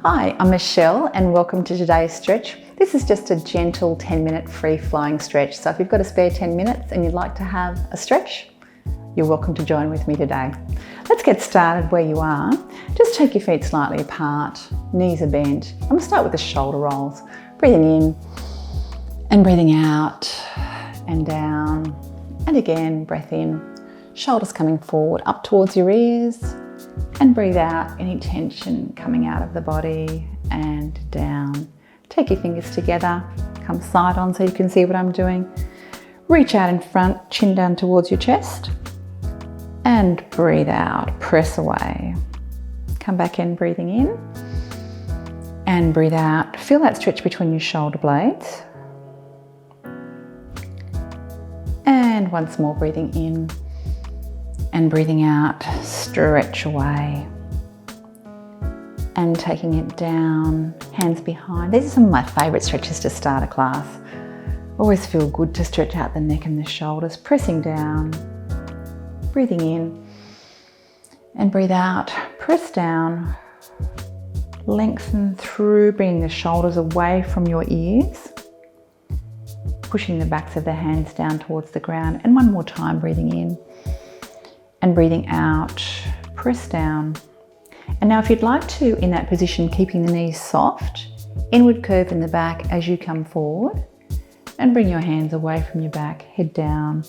Hi, I'm Michelle and welcome to today's stretch. This is just a gentle 10-minute free-flowing stretch. So if you've got a spare 10 minutes and you'd like to have a stretch, you're welcome to join with me today. Let's get started where you are. Just take your feet slightly apart, knees are bent. I'm going to start with the shoulder rolls. Breathing in and breathing out and down. And again, breath in, shoulders coming forward up towards your ears. And breathe out any tension coming out of the body and down. Take your fingers together, come side on so you can see what I'm doing. Reach out in front, chin down towards your chest. And breathe out, press away. Come back in, breathing in. And breathe out. Feel that stretch between your shoulder blades. And once more, breathing in. And breathing out, stretch away. And taking it down, hands behind. These are some of my favourite stretches to start a class. Always feel good to stretch out the neck and the shoulders, pressing down, breathing in, and breathe out, press down, lengthen through, bringing the shoulders away from your ears, pushing the backs of the hands down towards the ground. And one more time, breathing in. And breathing out, press down. And now if you'd like to, in that position, keeping the knees soft, inward curve in the back as you come forward, and bring your hands away from your back, head down.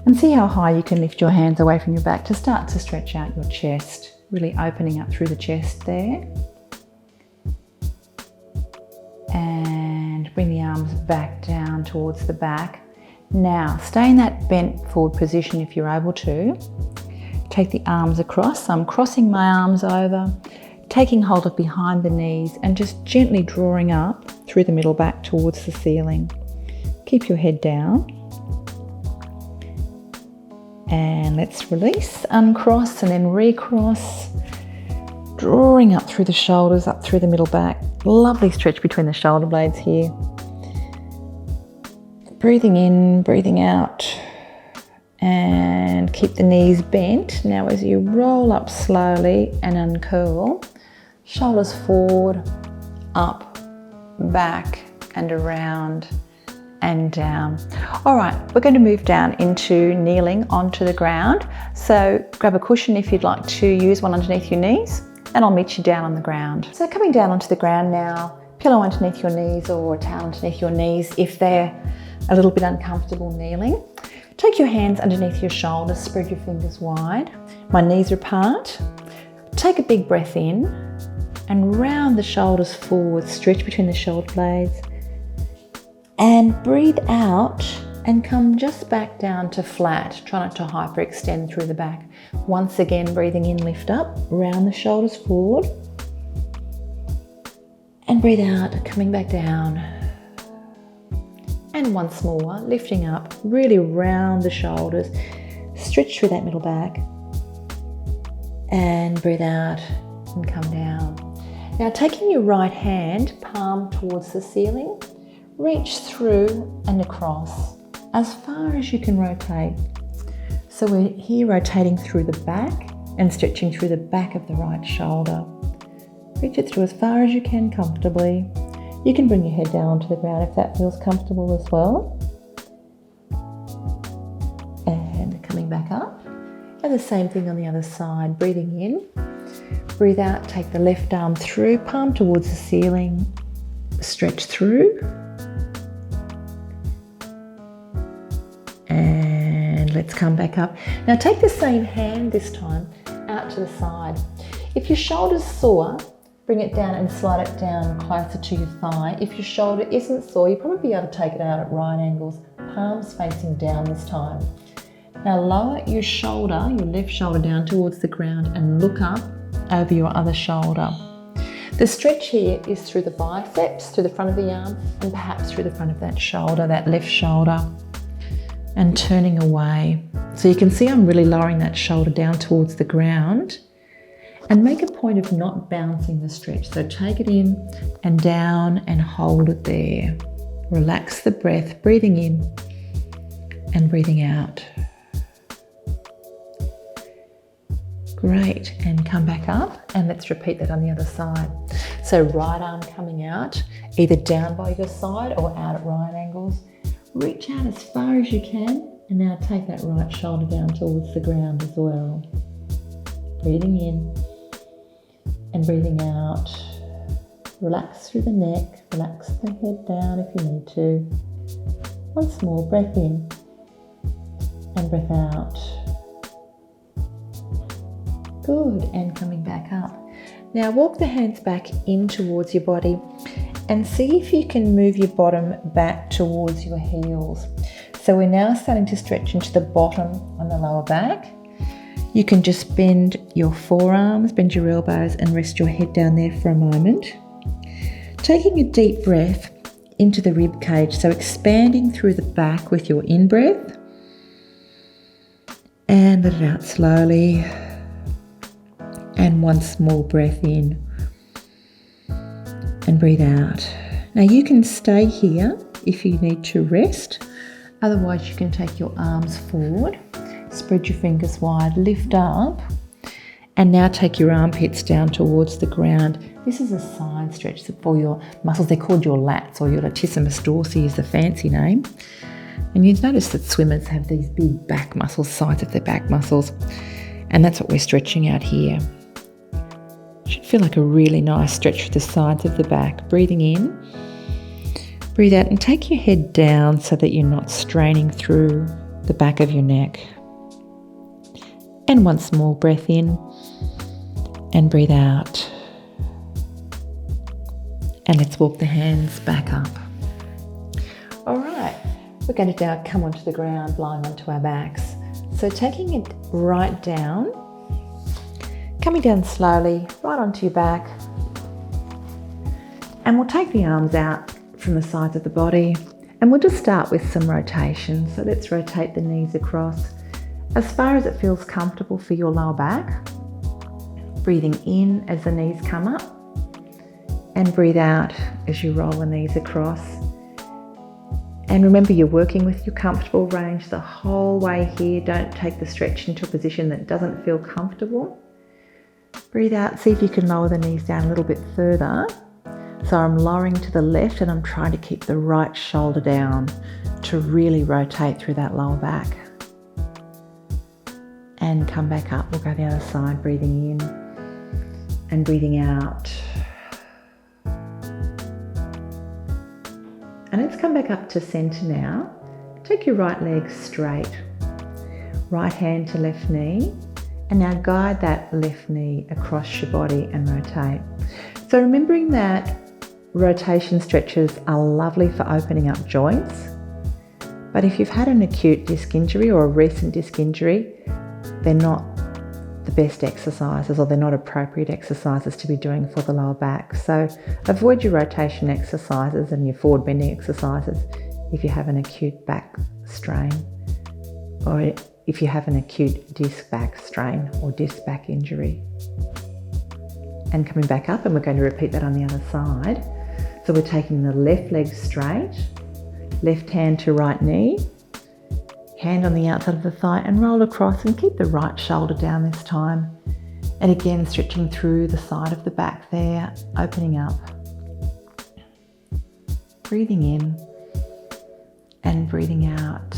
And see how high you can lift your hands away from your back to start to stretch out your chest, really opening up through the chest there. And bring the arms back down towards the back. Now, stay in that bent forward position if you're able to. Take the arms across. I'm crossing my arms over, taking hold of behind the knees and just gently drawing up through the middle back towards the ceiling. Keep your head down. And let's release, uncross and then recross. Drawing up through the shoulders, up through the middle back. Lovely stretch between the shoulder blades here. Breathing in, breathing out, and keep the knees bent. Now as you roll up slowly and uncurl, shoulders forward, up, back, and around, and down. All right, we're going to move down into kneeling onto the ground. So grab a cushion if you'd like to use one underneath your knees, and I'll meet you down on the ground. So coming down onto the ground now, pillow underneath your knees or a towel underneath your knees if they're a little bit uncomfortable kneeling. Take your hands underneath your shoulders, spread your fingers wide. My knees are apart. Take a big breath in and round the shoulders forward, stretch between the shoulder blades. And breathe out and come just back down to flat. Try not to hyperextend through the back. Once again, breathing in, lift up, round the shoulders forward. And breathe out, coming back down. And once more, lifting up, really round the shoulders, stretch through that middle back, and breathe out and come down. Now taking your right hand, palm towards the ceiling, reach through and across as far as you can rotate. So we're here rotating through the back and stretching through the back of the right shoulder. Reach it through as far as you can comfortably. You can bring your head down onto the ground if that feels comfortable as well. And coming back up. And the same thing on the other side. Breathing in, breathe out, take the left arm through, palm towards the ceiling, stretch through. And let's come back up. Now take the same hand this time out to the side. If your shoulder's sore, bring it down and slide it down closer to your thigh. If your shoulder isn't sore, you'll probably be able to take it out at right angles, palms facing down this time. Now lower your shoulder, your left shoulder down towards the ground and look up over your other shoulder. The stretch here is through the biceps, through the front of the arm, and perhaps through the front of that shoulder, that left shoulder, and turning away. So you can see I'm really lowering that shoulder down towards the ground. And make a point of not bouncing the stretch. So take it in and down and hold it there. Relax the breath, breathing in and breathing out. Great, and come back up and let's repeat that on the other side. So right arm coming out, either down by your side or out at right angles. Reach out as far as you can, and now take that right shoulder down towards the ground as well. Breathing in and breathing out. Relax through the neck, relax the head down if you need to. Once more, breath in and breath out. Good, and coming back up. Now walk the hands back in towards your body and see if you can move your bottom back towards your heels. So we're now starting to stretch into the bottom on the lower back. You can just bend your forearms, bend your elbows, and rest your head down there for a moment. Taking a deep breath into the rib cage, so expanding through the back with your in-breath. And let it out slowly. And one small breath in. And breathe out. Now you can stay here if you need to rest. Otherwise you can take your arms forward, spread your fingers wide, lift up, and now take your armpits down towards the ground. This is a side stretch for your muscles. They're called your lats, or your latissimus dorsi is the fancy name. And you'll notice that swimmers have these big back muscles, sides of their back muscles. And that's what we're stretching out here. Should feel like a really nice stretch for the sides of the back. Breathing in, breathe out, and take your head down so that you're not straining through the back of your neck. And once more, breath in and breathe out. And let's walk the hands back up. All right, we're going to now come onto the ground, lying onto our backs. So taking it right down, coming down slowly, right onto your back. And we'll take the arms out from the sides of the body, and we'll just start with some rotation. So let's rotate the knees across as far as it feels comfortable for your lower back. Breathing in as the knees come up, and breathe out as you roll the knees across. And remember, you're working with your comfortable range the whole way here. Don't take the stretch into a position that doesn't feel comfortable. Breathe out, see if you can lower the knees down a little bit further. So I'm lowering to the left and I'm trying to keep the right shoulder down to really rotate through that lower back. And come back up, we'll go the other side, breathing in and breathing out. And let's come back up to center now. Take your right leg straight, right hand to left knee, and now guide that left knee across your body and rotate. So remembering that rotation stretches are lovely for opening up joints, but if you've had an acute disc injury or a recent disc injury, they're not the best exercises, or they're not appropriate exercises to be doing for the lower back. So avoid your rotation exercises and your forward bending exercises if you have an acute back strain, or if you have an acute disc back strain or disc back injury. And coming back up, and we're going to repeat that on the other side. So we're taking the left leg straight, left hand to right knee, hand on the outside of the thigh, and roll across, and keep the right shoulder down this time. And again, stretching through the side of the back there, opening up. Breathing in and breathing out.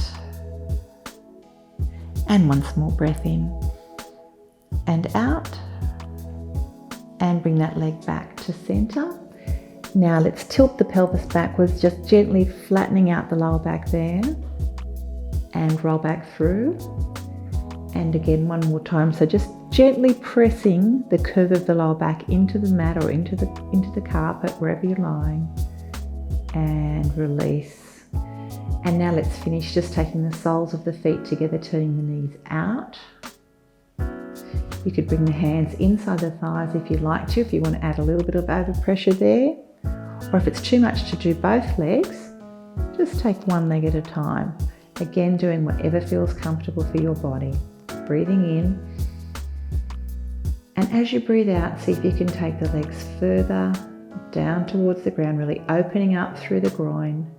And once more, breath in and out. And bring that leg back to center. Now let's tilt the pelvis backwards, just gently flattening out the lower back there. And roll back through. And again, one more time. So just gently pressing the curve of the lower back into the mat or into the carpet, wherever you're lying. And release. And now let's finish just taking the soles of the feet together, turning the knees out. You could bring the hands inside the thighs if you'd like to, if you want to add a little bit of overpressure there. Or if it's too much to do both legs, just take one leg at a time. Again, doing whatever feels comfortable for your body. Breathing in. And as you breathe out, see if you can take the legs further down towards the ground, really opening up through the groin.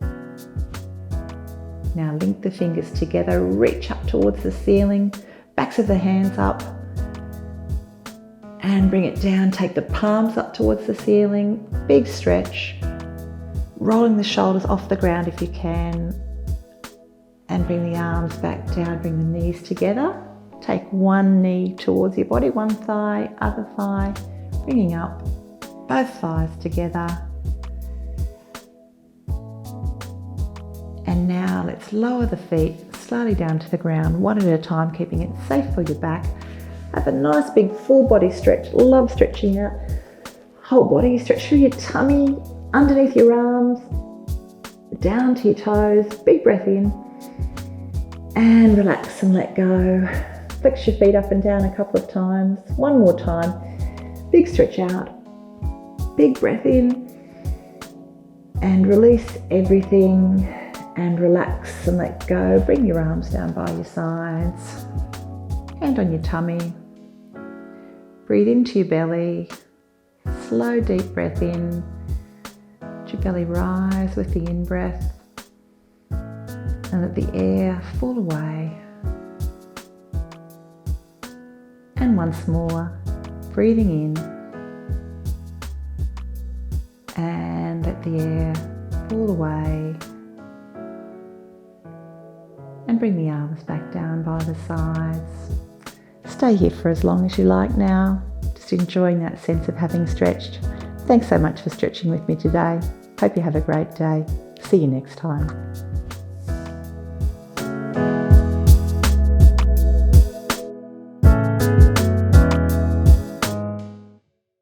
Now link the fingers together, reach up towards the ceiling, backs of the hands up, And bring it down, take the palms up towards the ceiling, big stretch, rolling the shoulders off the ground if you can, and bring the arms back down, bring the knees together. Take one knee towards your body, one thigh, other thigh, bringing up both thighs together. And now let's lower the feet slowly down to the ground, one at a time, keeping it safe for your back. Have a nice big full body stretch. Love stretching out whole body. Stretch through your tummy, underneath your arms, down to your toes. Big breath in and relax and let go. Flex your feet up and down a couple of times. One more time. Big stretch out. Big breath in and release everything and relax and let go. Bring your arms down by your sides. Hand on your tummy. Breathe into your belly. Slow, deep breath in. Let your belly rise with the in-breath. And let the air fall away. And once more, breathing in. And let the air fall away. And bring the arms back down by the sides. Stay here for as long as you like now, just enjoying that sense of having stretched. Thanks so much for stretching with me today. Hope you have a great day. See you next time.